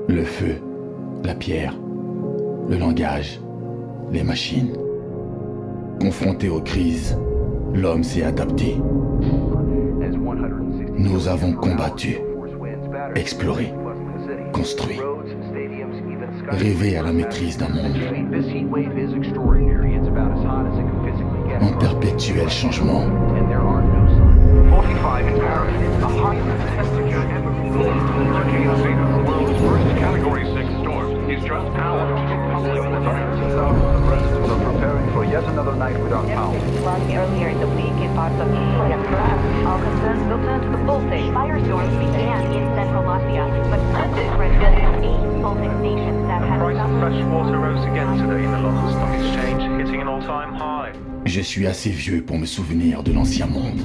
Le feu, la pierre, le langage, les machines. Confronté aux crises, l'homme s'est adapté. Nous avons combattu, exploré, construit, rêvé à la maîtrise d'un monde en perpétuel changement. Je suis assez vieux pour me souvenir de l'ancien monde.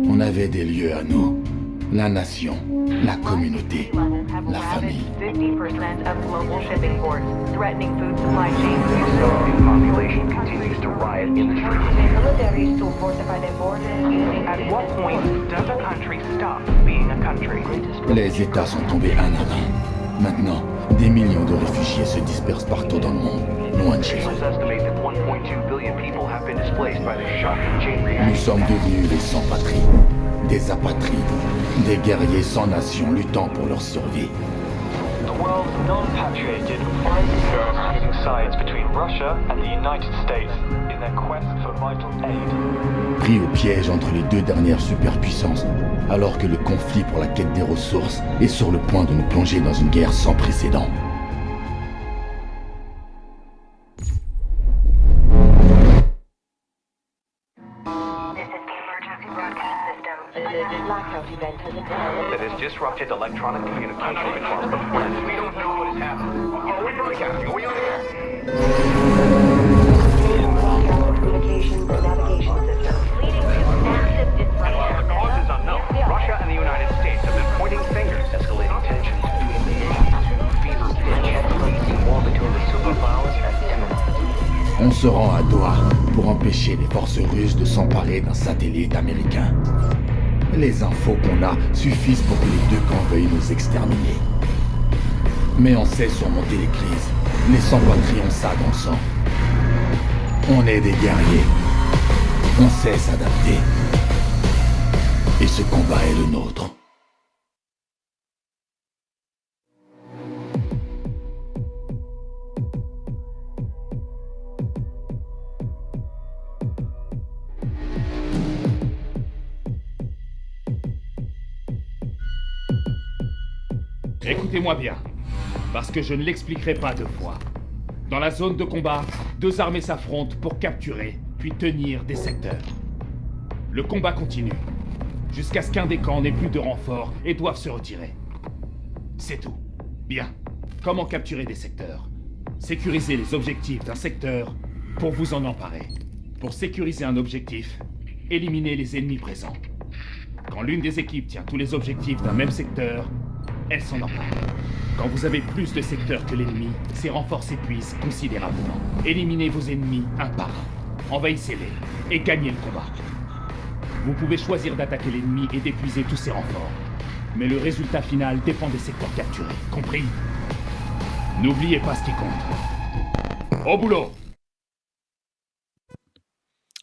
On avait des lieux à nous, la nation, la communauté, la famille. Les États sont tombés un à un. Maintenant, des millions de réfugiés se dispersent partout dans le monde, loin de chez eux. Nous sommes devenus des sans-patrie, des apatrides, des guerriers sans nation luttant pour leur survie. Pris au piège entre les deux dernières superpuissances, alors que le conflit pour la quête des ressources est sur le point de nous plonger dans une guerre sans précédent. That has disrupted electronic communication across the planet. We don't know what is happening. Are we broadcasting? Are we on air? Communications and navigation systems, leading to massive disruption. While the cause is unknown, Russia and the United States have been pointing fingers, escalating tensions between the nations to fever pitch. The war between the superpowers is imminent. On se rend à Doha pour empêcher les forces russes de s'emparer d'un satellite américain. Les infos qu'on a suffisent pour que les deux camps veuillent nous exterminer. Mais on sait surmonter les crises. Les sans-patries ont ça dans le sang. On est des guerriers. On sait s'adapter. Et ce combat est le nôtre. Écoutez-moi bien, parce que je ne l'expliquerai pas deux fois. Dans la zone de combat, deux armées s'affrontent pour capturer, puis tenir des secteurs. Le combat continue, jusqu'à ce qu'un des camps n'ait plus de renforts et doive se retirer. C'est tout. Bien. Comment capturer des secteurs? Sécuriser les objectifs d'un secteur pour vous en emparer. Pour sécuriser un objectif, éliminer les ennemis présents. Quand l'une des équipes tient tous les objectifs d'un même secteur, elle s'en empare. Quand vous avez plus de secteurs que l'ennemi, ces renforts s'épuisent considérablement. Éliminez vos ennemis un par un. Envahissez-les et gagnez le combat. Vous pouvez choisir d'attaquer l'ennemi et d'épuiser tous ses renforts. Mais le résultat final dépend des secteurs capturés. Compris? N'oubliez pas ce qui compte. Au boulot!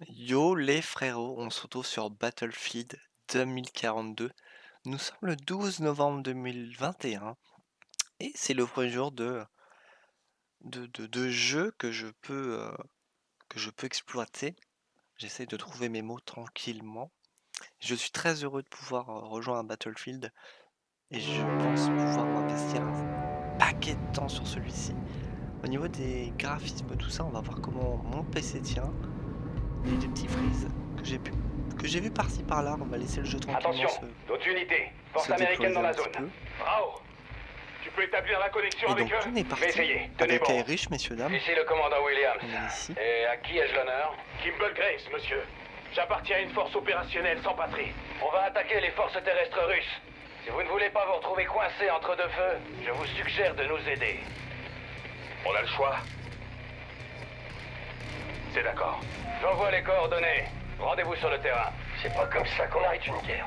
Yo les frérots, on se retrouve sur Battlefield 2042. Nous sommes le 12 novembre 2021 et c'est le premier jour de jeu que je peux exploiter. J'essaie de trouver mes mots tranquillement. Je suis très heureux de pouvoir rejoindre Battlefield et je pense pouvoir m'investir un paquet de temps sur celui-ci. Au niveau des graphismes, tout ça, on va voir comment mon PC tient. Il y a des petits freezes que j'ai vu par-ci par-là. On va laisser le jeu tranquillement. Attention, d'autres unités. Force américaine dans la zone. Bravo. Tu peux établir la connexion Et avec donc eux? on est parti Essayez, tenez avec bon. riche, messieurs, dames. Ici le commandant Williams. On est ici. Et à qui ai-je l'honneur? Kimball Grace, monsieur. J'appartiens à une force opérationnelle sans patrie. On va attaquer les forces terrestres russes. Si vous ne voulez pas vous retrouver coincé entre deux feux, je vous suggère de nous aider. On a le choix? C'est d'accord. J'envoie les coordonnées. Rendez-vous sur le terrain. C'est pas comme ça qu'on arrête une guerre.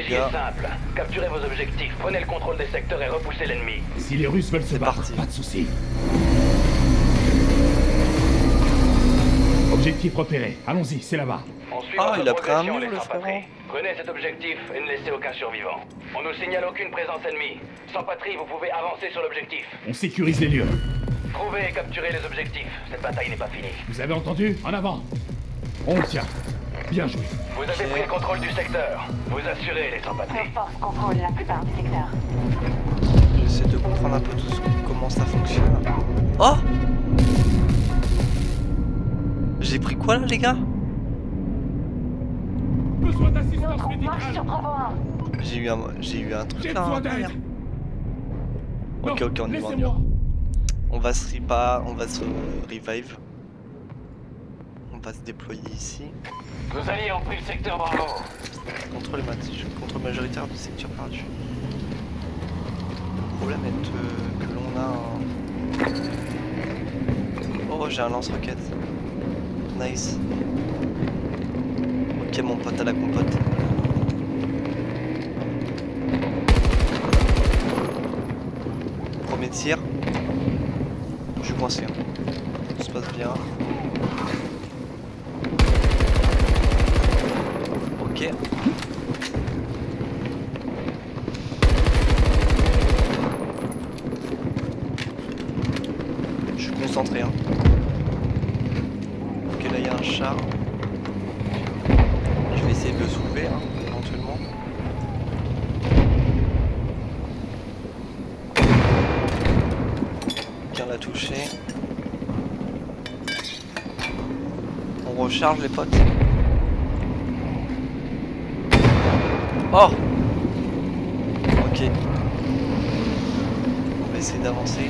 défi gars. est simple. Capturez vos objectifs, prenez le contrôle des secteurs et repoussez l'ennemi. Si les Russes veulent se C'est battre, parti. pas de soucis. Objectif repéré. Allons-y, c'est là-bas. On suit Ah, votre il a pris un progression, mur, les le sans-patries. frérot. Prenez cet objectif et ne laissez aucun survivant. On nous signale aucune présence ennemie. Sans patrie, vous pouvez avancer sur l'objectif. On sécurise les lieux. Trouvez et capturez les objectifs. Cette bataille n'est pas finie. Vous avez entendu? En avant. On le tient. Bien joué. Vous avez pris le contrôle du secteur. Vous assurez les sans-patries. Nos forces contrôlent la plupart du secteur. J'essaie de comprendre un peu comment ça fonctionne. Oh! J'ai pris quoi là, les gars? Besoin Nos d'assistance troupes marchent sur médicale. Bravo 1. J'ai eu un truc J'ai là. besoin derrière. d'aide. Ok, Non, ok, on est loin. laissez-moi. On va se revive. On va se déployer ici. Vos alliés ont pris le secteur Bravo. Contrôle majoritaire du secteur perdu. Le problème est que l'on a un... Oh, j'ai un lance-roquette. Nice. Ok, mon pote à la compote. Premier tir. Je suis coincé. Tout se passe bien. Ok. Je suis concentré. Hein. Ok, là il y a un char. Je vais essayer de le soulever, hein, éventuellement. Bien l'a touché. On recharge les potes. Oh! Ok. On va essayer d'avancer.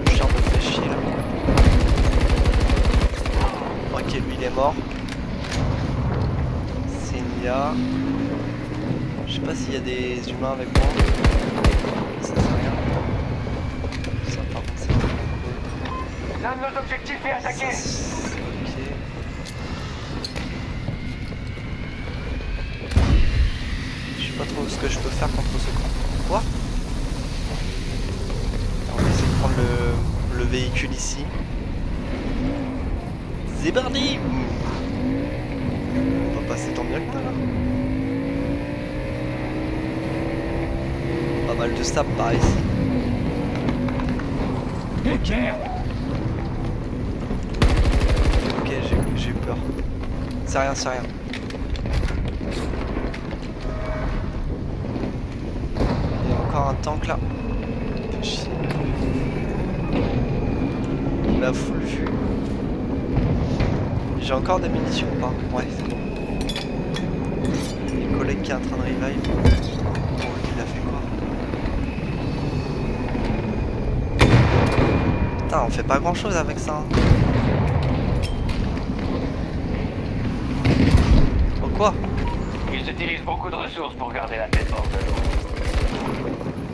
Le char me fait chier là. Ok, lui il est mort. Senia. Je sais pas s'il y a des humains avec moi. Ça sert à rien. Ça par contre c'est cool. L'un de nos objectifs est attaqué. Ok. Je sais pas trop ce que je peux faire contre ce camp. Quoi? On va essayer de prendre le véhicule ici. C'est parti! On va passer tant bien que mal. Pas mal de stab par ici. Ok. Merde. Ok, j'ai eu peur. C'est rien, c'est rien. Il y a encore un tank là. Fait chier. Il a full vue. J'ai encore des munitions ou pas? Ouais, c'est bon. Il y a un collègue qui est en train de revive. Oh, il a fait quoi? Putain, on fait pas grand chose avec ça. Hein. Oh quoi? Ils utilisent beaucoup de ressources pour garder la tête hors de l'eau.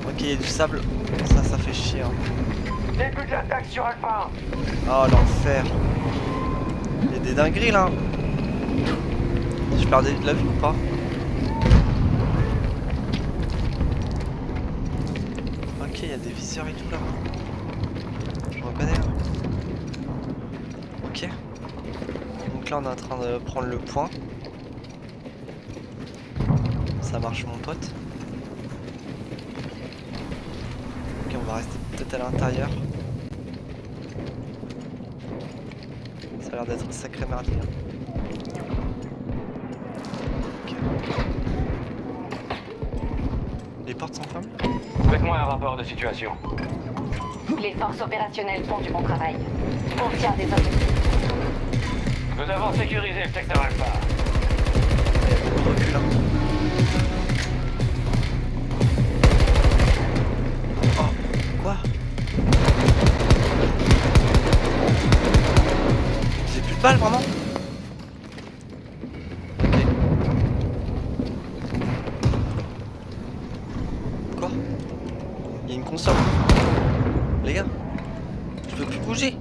Ok, il y a du sable. Ça fait chier. Hein. Début de l'attaque sur Alpha. Oh l'enfer. Il y a des dingueries là. Je perdais de la vue ou pas? Ok, il y a des viseurs et tout là. Je reconnais. Hein. Ok. Donc là on est en train de prendre le point. Ça marche mon pote. Ok, on va rester peut-être à l'intérieur. Ça a l'air d'être un sacré merdier. Ok. Les portes sont fermées? Faites-moi un rapport de situation. Les forces opérationnelles font du bon travail. On tient des objectifs. Nous avons sécurisé le secteur Alpha. Il y a beaucoup de recul. Hein. Oh, quoi? J'ai plus de balles vraiment? Ok. Quoi? Il y a une console. Les gars, je peux plus bouger.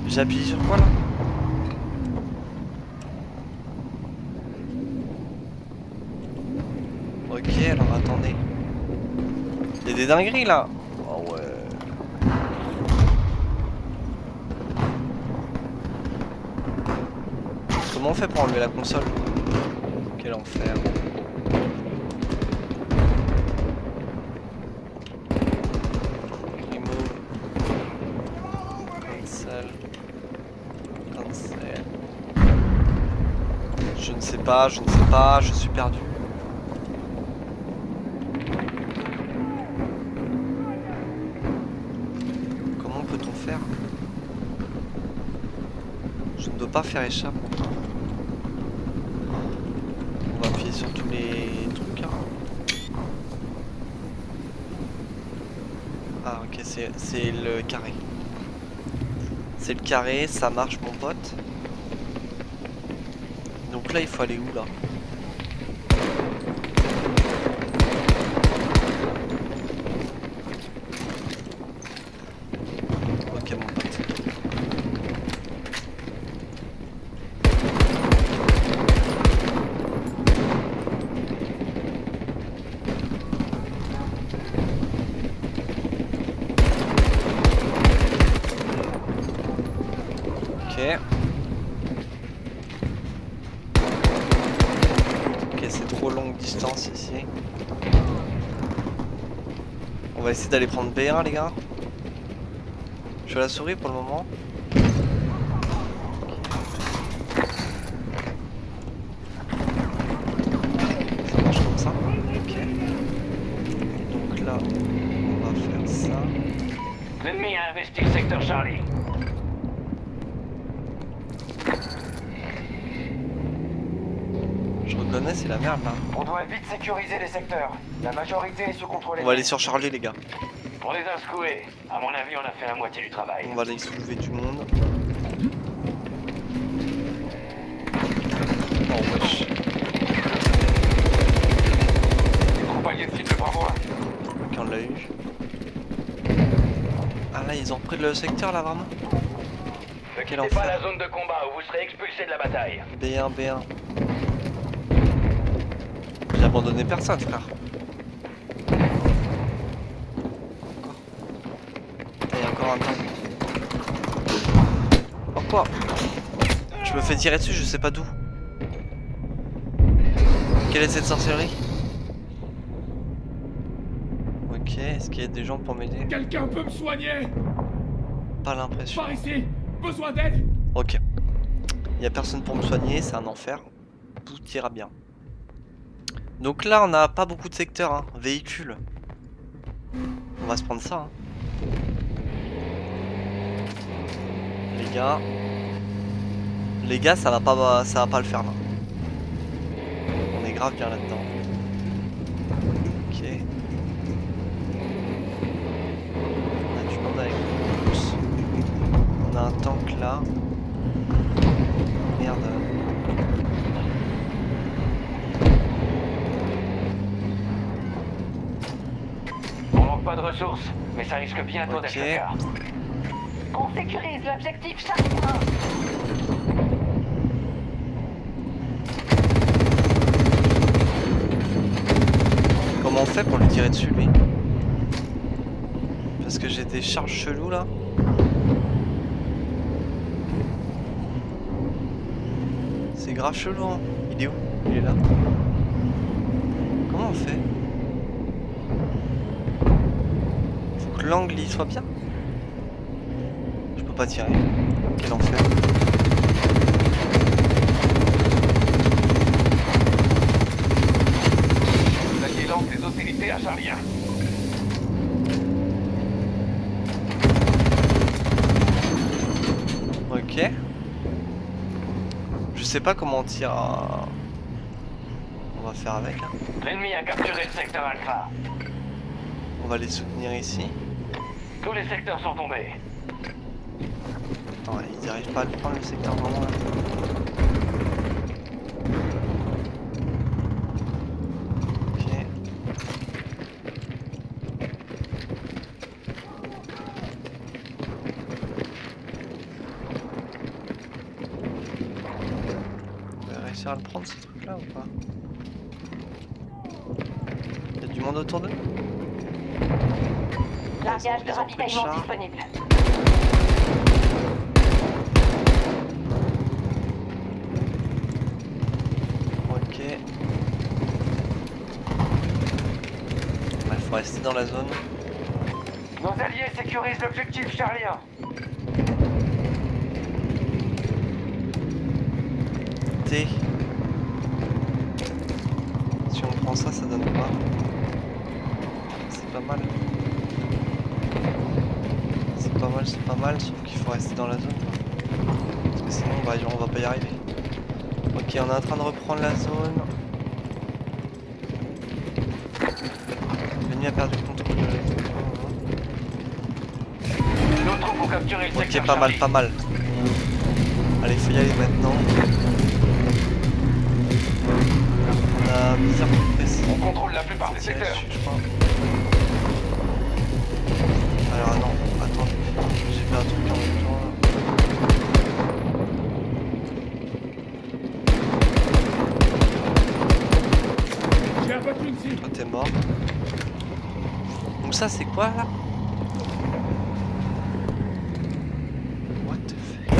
J'ai appuyé sur quoi là? des dingueries là. Oh ouais. Comment on fait pour enlever la console? Quel enfer. Remove. Cancel. Cancel. Je ne sais pas, je suis perdu. Comment peut-on faire? Je ne dois pas faire échappe. On va appuyer sur tous les trucs. Hein. Ah ok, c'est le carré. C'est le carré, ça marche mon pote. Donc là il faut aller où là? Ok mon pote. Ok. Ok, c'est trop longue distance ici. On va essayer d'aller prendre B1 les gars. Je fais la souris pour le moment. Ça marche comme ça. Ok. Donc là, on va faire ça. L'ennemi a investi le secteur Charlie. Je reconnais, c'est la merde là. On doit vite sécuriser les secteurs. La majorité est sous contrôle. On va aller sur Charlie les gars. On les a secoués. À mon avis, on a fait la moitié du travail. On va aller soulever du monde. Oh wesh. Les troupes alliées de cible par moi. Ok, on l'a eu. Ah là, ils ont pris le secteur là vraiment. Ne Quel quittez pas enfer. la zone de combat ou vous serez expulsé de la bataille. B1, B1. J'ai abandonné personne, frère. Il y a encore un temps. Oh quoi? Je me fais tirer dessus, je sais pas d'où. Quelle est cette sorcellerie? Ok, est-ce qu'il y a des gens pour m'aider? Quelqu'un peut me soigner? Pas l'impression. Par ici. Besoin d'aide? Ok. Il y a personne pour me soigner, c'est un enfer. Tout ira bien. Donc là, on n'a pas beaucoup de secteurs, hein. Véhicules. On va se prendre ça. Hein. Les gars, ça va pas le faire là. On est grave bien là-dedans. Ok. On a du monde avec nous. On a un tank là. Merde. On manque pas de ressources, mais ça risque bientôt Ok. d'être le cas. On sécurise l'objectif Charlie 1. Comment on fait pour lui tirer dessus lui? Parce que j'ai des charges chelous là. C'est grave chelou hein. Il est où? Il est là. Comment on fait? Faut que l'angle il soit bien. Je peux pas tirer. Quel enfer. Vous alliez lancent des hostilités à Charlie 1. Ok. Je sais pas comment on tire. On va faire avec. Hein. L'ennemi a capturé le secteur Alpha. On va les soutenir ici. Tous les secteurs sont tombés. Attends, ils arrivent pas à le prendre le secteur vraiment là. Ok. On va réussir à le prendre ce truc là ou pas? Il y a du monde autour d'eux? Largage de Ils ont pris le ravitaillement char. disponible. Ok. Il faut rester dans la zone. Nos alliés sécurisent l'objectif, Charlie 1. T. Si on prend ça, ça donne quoi? C'est pas mal. C'est pas mal, sauf qu'il faut rester dans la zone. Parce que sinon on va pas y arriver. Ok, on est en train de reprendre la zone. L'ennemi a perdu le contrôle de la zone. Nos troupes ont capturé le secteur Ok, pas mal, Charlie. pas mal. Allez, faut y aller maintenant. On a bizarre pressé. On contrôle la plupart des secteurs. Je crois. Alors non, attends, j'ai fait un truc en même temps là. J'ai abattu une cible. Toi t'es mort. Donc ça c'est quoi là? What the fuck?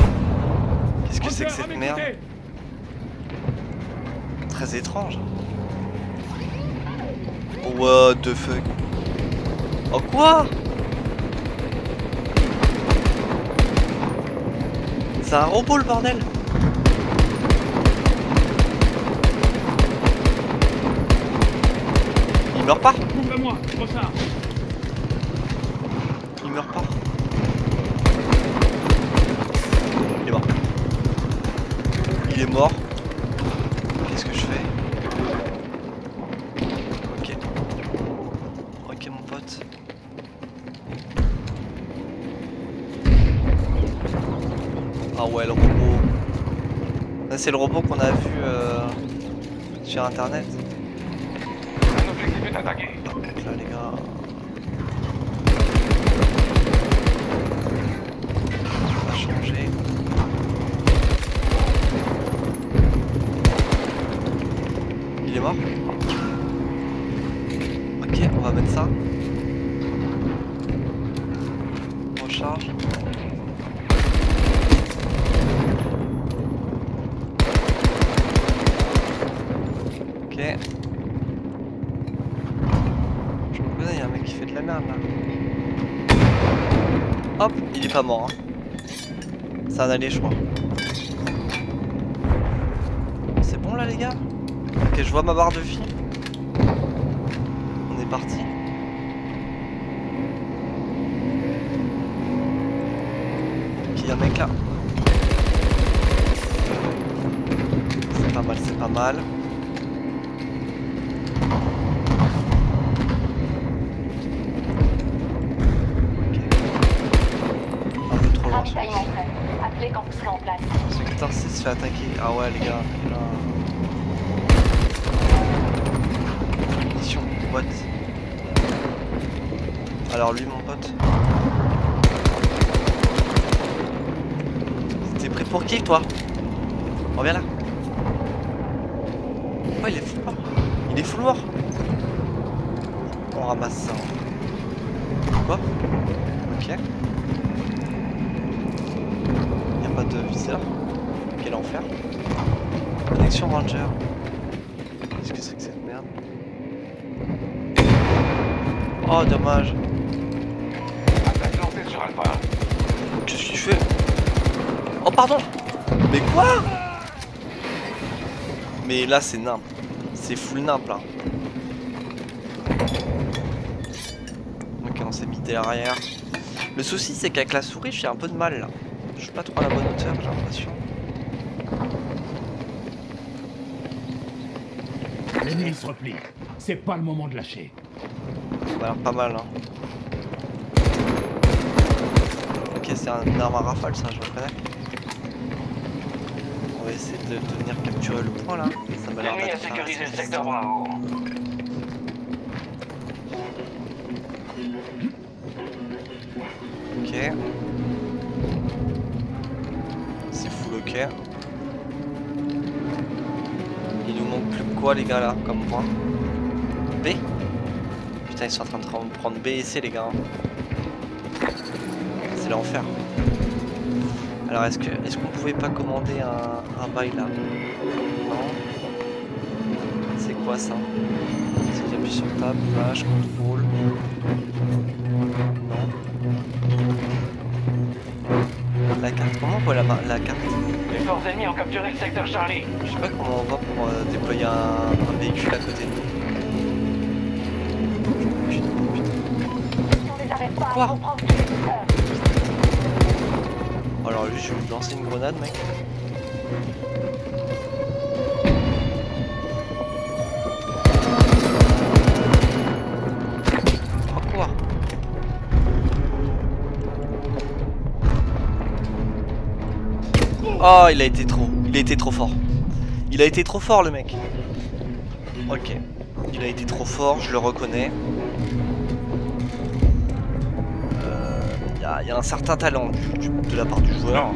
Qu'est-ce que c'est que cette merde? Très étrange. What the fuck? Oh quoi? C'est un robot le bordel! Il meurt pas? Couvre-moi, je recharge. Il meurt pas. Il est mort. Il est mort. Qu'est-ce que je fais? Ok. Ok mon pote. Ah ouais le robot. Ça c'est le robot qu'on a vu sur internet. Un objectif est attaqué. Donc là les gars. On va changer. Il est mort. Ok, on va mettre ça. Recharge. Ok. Je me connais, il y a un mec qui fait de la merde là. Hop, il est pas mort. Hein. C'est un allié, je crois. C'est bon là, les gars? Ok, je vois ma barre de vie. On est parti. Ok, il y a un mec là. C'est pas mal, c'est pas mal. Un peu trop loin. Ravitaillement prêt. Appelez quand vous serez en place. Secteur 6 se fait attaquer. Ah ouais les gars. Là. Mission. What? Alors lui mon pote. T'es prêt pour qui toi? Reviens là. Oh il est fou mort. Il est fou mort. On ramasse ça. Quoi? Ok. Y a pas de viseur. Quel enfer. Connexion Ranger. Qu'est-ce que c'est que cette merde? Oh dommage. Attaque lancée sur Alpha. Qu'est-ce qu'il fait? Oh pardon. Mais quoi? Mais là c'est nimp. C'est full nimp là. Ok on s'est mis derrière. Le souci c'est qu'avec la souris j'ai un peu de mal là. Je suis pas trop à la bonne hauteur j'ai l'impression. L'ennemi se replie. C'est pas le moment de lâcher. Ça m'a l'air pas mal hein. Ok c'est un arme à rafale ça je reconnais. On va essayer de venir capturer le point là. Ça m'a l'air L'ennemi a d'être sécurisé le assez secteur Bravo. Ok. C'est full ok. Il nous manque plus que quoi les gars là comme point? B? Putain Putain, ils sont en train de prendre B et C, les gars. C'est l'enfer. Alors, est-ce qu'on pouvait pas commander un bail là? Non. C'est quoi ça? C'est que j'appuie sur table, image, contrôle. Non. La carte, comment on voit la carte? Les forces ennemies ont capturé le secteur Charlie. Je sais pas comment on va pour déployer un véhicule à côté de nous. Putain. On les arrête pas, Quoi? on prend tous les secteurs. Alors lui, je vais lui lancer une grenade, mec. Oh, quoi? Oh, il a été trop fort. Il a été trop fort, le mec. Ok. Il a été trop fort, je le reconnais. Il y a un certain talent de la part du joueur,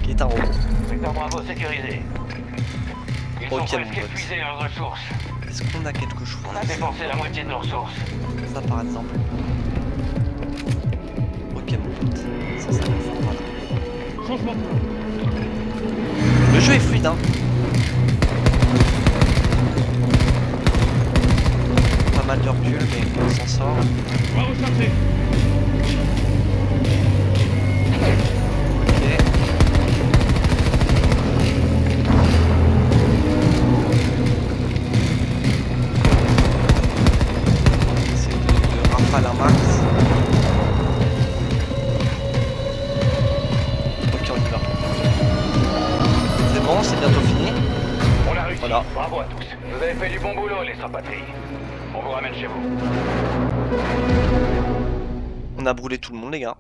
qui est un robot. Secteur Bravo sécurisé. Ils sont Ok, presque mon pote. épuisés leurs ressources. Est-ce qu'on a quelque chose? On a dépensé la moitié de nos ressources. Ça, par exemple. Ok, mon pote. Ça, voilà. Changement de plan. Le jeu est fluide, hein. Pas mal de recul, mais on s'en sort. On va recharger. Ok. C'est de rafale un max. Ok, on y va. C'est bon, c'est bientôt fini. On a réussi. Voilà. Bravo à tous. Vous avez fait du bon boulot, les sans-patries. On vous ramène chez vous. On a brûlé tout le monde, les gars.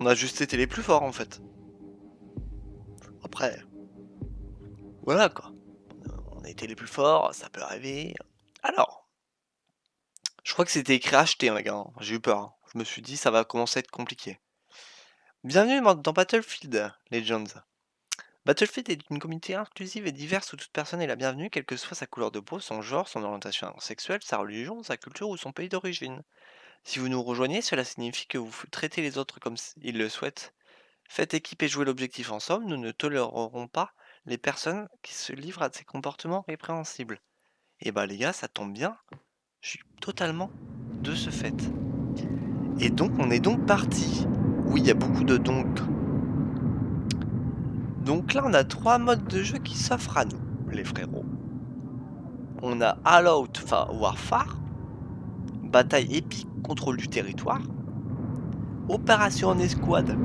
On a juste été les plus forts, en fait. Après, voilà quoi. On a été les plus forts, ça peut arriver. Alors, je crois que c'était écrit acheter, les gars. J'ai eu peur, hein. Je me suis dit, ça va commencer à être compliqué. Bienvenue dans Battlefield Legends. Battlefield est une communauté inclusive et diverse où toute personne est la bienvenue, quelle que soit sa couleur de peau, son genre, son orientation sexuelle, sa religion, sa culture ou son pays d'origine. Si vous nous rejoignez, cela signifie que vous traitez les autres comme ils le souhaitent. Faites équipe et jouez l'objectif ensemble, nous ne tolérerons pas les personnes qui se livrent à ces comportements répréhensibles. Et bah les gars, ça tombe bien, je suis totalement de ce fait. Et donc, on est donc parti. Oui, il y a beaucoup de donc. Donc là, on a 3 modes de jeu qui s'offrent à nous, les frérots. On a All Out, enfin Warfare, bataille épique, contrôle du territoire, opération en escouade,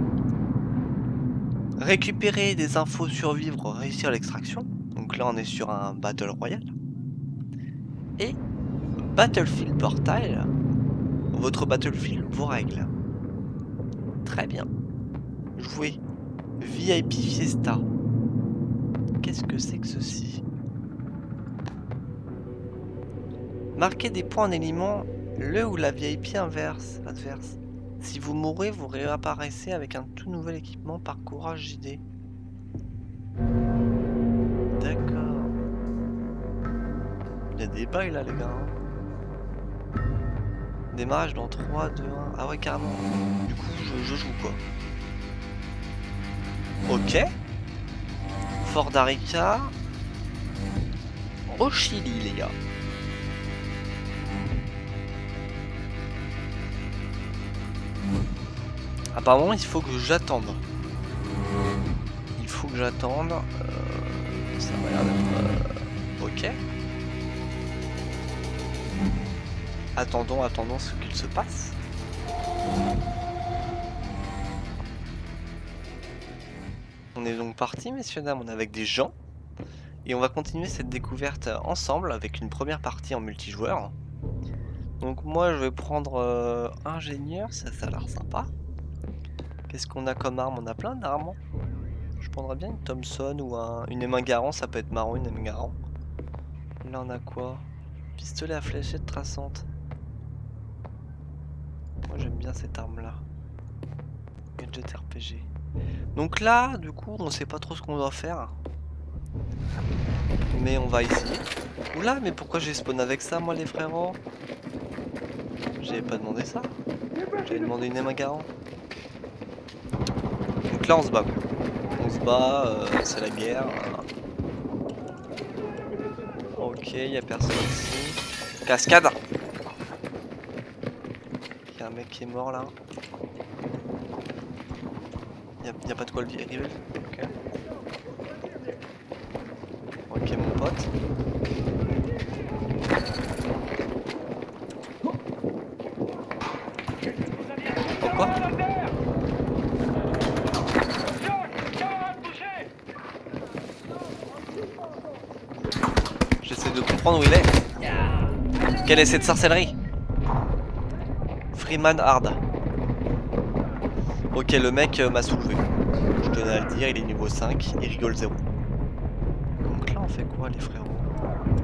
récupérer des infos, survivre, réussir l'extraction. Donc là, on est sur un Battle Royale. Et Battlefield Portal, votre Battlefield, vos règles. Très bien. Jouer VIP Fiesta. Qu'est-ce que c'est que ceci? Marquez des points en éliminant le ou la VIP adverse. Si vous mourrez, vous réapparaissez avec un tout nouvel équipement par Courage JD. D'accord. Il y a des bugs là, les gars. Hein. Démarrage dans 3, 2, 1. Ah ouais, carrément. Du coup, je joue quoi. Ok. Fort d'Arica. Au Chili, les gars. Apparemment, il faut que j'attende. Il faut que j'attende. Ça m'a l'air d'être... ok. Attendons ce qu'il se passe. On est donc parti, messieurs dames, on est avec des gens. Et on va continuer cette découverte ensemble avec une première partie en multijoueur. Donc moi je vais prendre ingénieur, ça a l'air sympa. Qu'est-ce qu'on a comme arme? On a plein d'armes. Je prendrais bien une Thompson ou une Émingarant, ça peut être marrant une Émingarant. Là on a quoi? Pistolet à fléchette traçante. Moi j'aime bien cette arme là. Gadget RPG. Donc là, du coup, on sait pas trop ce qu'on doit faire. Mais on va essayer. Oula, mais pourquoi j'ai spawn avec ça, moi, les frérots? J'avais pas demandé ça. J'avais demandé une M1 Donc là, on se bat. On se bat, c'est la guerre. Ok, y a personne ici. Cascade! Y a un mec qui est mort là. Y a pas de quoi le virer. Ok. Ok, mon pote. Oh quoi? J'essaie de comprendre où il est. Quelle est cette sorcellerie? Freeman Hard. Ok, le mec m'a soulevé. Je tenais à le dire, il est niveau 5, il rigole 0. Donc là, on fait quoi, les frérots?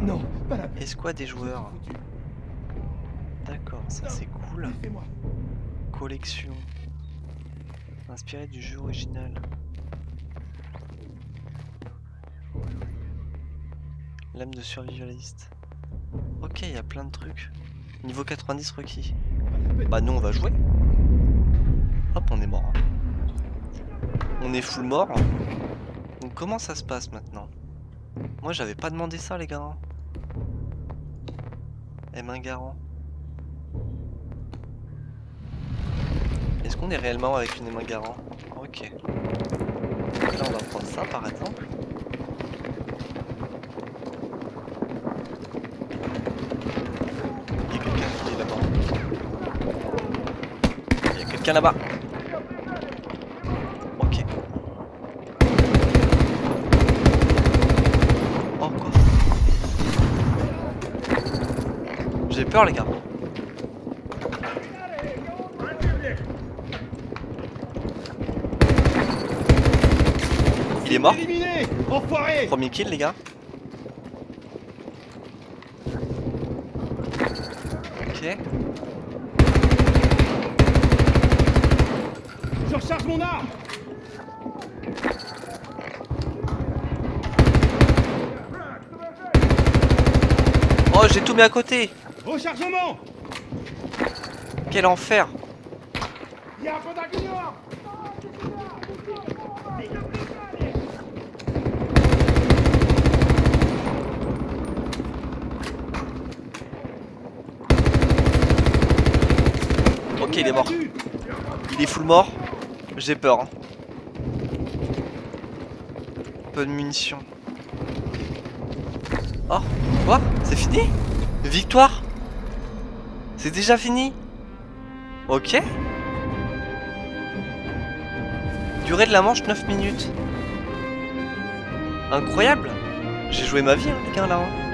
Non, pas la Escouade des joueurs. D'accord, ça c'est cool. Fais-moi. Collection. Inspiré du jeu original. Lame de survivaliste. Ok, il y a plein de trucs. Niveau 90 requis. Bah nous on va jouer. Hop, on est mort. On est full mort. Donc comment ça se passe maintenant? Moi j'avais pas demandé ça les gars. M1 Garand. Est-ce qu'on est réellement avec une M1 Garand? Ok. Donc là on va prendre ça par exemple. Il y a quelqu'un qui est là-bas. Il y a quelqu'un là-bas. Ok. Oh quoi? J'ai peur les gars. Il est mort. Éliminé, enfoiré. Premier kill les gars. Ok. Je recharge mon arme. Oh j'ai tout mis à côté. Rechargement. Quel enfer. Il y a un peu d'agrior. Ok il est mort. Il est full mort. J'ai peur. Hein. Peu de munitions. Oh, quoi? C'est fini? Victoire? C'est déjà fini? Ok. Durée de la manche 9 minutes. Incroyable. J'ai joué ma vie hein, les gars là. Hein.